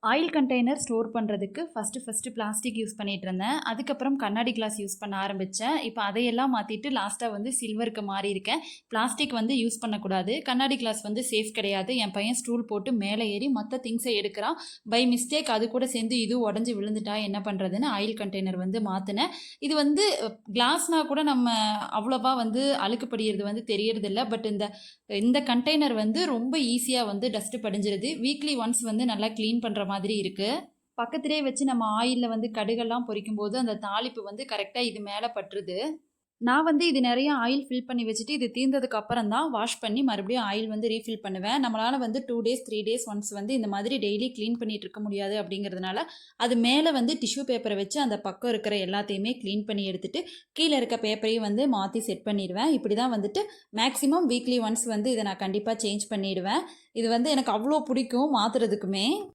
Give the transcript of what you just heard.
Oil container store பண்ணுறதுக்கு first plastic use பண்ணிட்டு இருந்தேன். அதுக்கப்புறம் கண்ணாடி கிளாஸ் யூஸ் பண்ண ஆரம்பிச்சேன். இப்போ அதையெல்லாம் மாத்திட்டு லாஸ்ட்டா வந்து சில்வருக்கு மாறியிருக்கேன். பிளாஸ்டிக் வந்து யூஸ் பண்ணக்கூடாது. கண்ணாடி கிளாஸ் வந்து சேஃப் கிடையாது. என் பையன் ஸ்டூல் போட்டு மேலே ஏறி மத்த திங்ஸை எடுக்கிறான். பை மிஸ்டேக் அது கூட சேர்ந்து இதுவும் உடஞ்சு விழுந்துட்டா என்ன பண்ணுறதுன்னு ஆயில் கண்டெய்னர் வந்து மாற்றினேன். இது வந்து கிளாஸ்னா கூட நம்ம அவ்வளோவா வந்து அழுக்கு படியிறது வந்து தெரியறதில்ல. பட் இந்த இந்த கண்டெய்னர் வந்து ரொம்ப ஈஸியாக வந்து டஸ்ட் படிஞ்சிருது. வீக்லி ஒன்ஸ் வந்து நல்லா க்ளீன் பண்ணுற மாதிரி இருக்கு. பக்கத்திலேயே வச்சு நம்ம ஆயில்ல வந்து கடுகெல்லாம் பொரிக்கும் போது அந்த தாளிப்பு வந்து கரெக்டா இது மேல பட்டுருது. நான் வந்து இது நெறைய ஆயில் ஃபில் பண்ணி வச்சுட்டு, இது தீர்ந்ததுக்கு அப்புறம் தான் வாஷ் பண்ணி மறுபடியும் ஆயில் வந்து ரீஃபில் பண்ணுவேன். நம்மளால வந்து 2 டேஸ், 3 டேஸ் ஒன்ஸ் வந்து இந்த மாதிரி டெய்லி கிளீன் பண்ணிட்டு இருக்க முடியாது அப்படிங்கிறதுனால, அது மேல வந்து டிஷ்யூ பேப்பர வச்சு அந்த பக்கம் இருக்கிற எல்லாத்தையுமே கிளீன் பண்ணி எடுத்துட்டு, கீழ இருக்க பேப்பரையும் வந்து மாத்தி செட் பண்ணிருவேன். இப்படி தான் வந்துட்டு மேக்ஸிமம் வீக்லி ஒன்ஸ் வந்து இத நான் கண்டிப்பா சேஞ்ச் பண்ணிடுவேன். இது வந்து எனக்கு அவ்ளோ பிடிக்கும் மாத்துறதுக்குமே.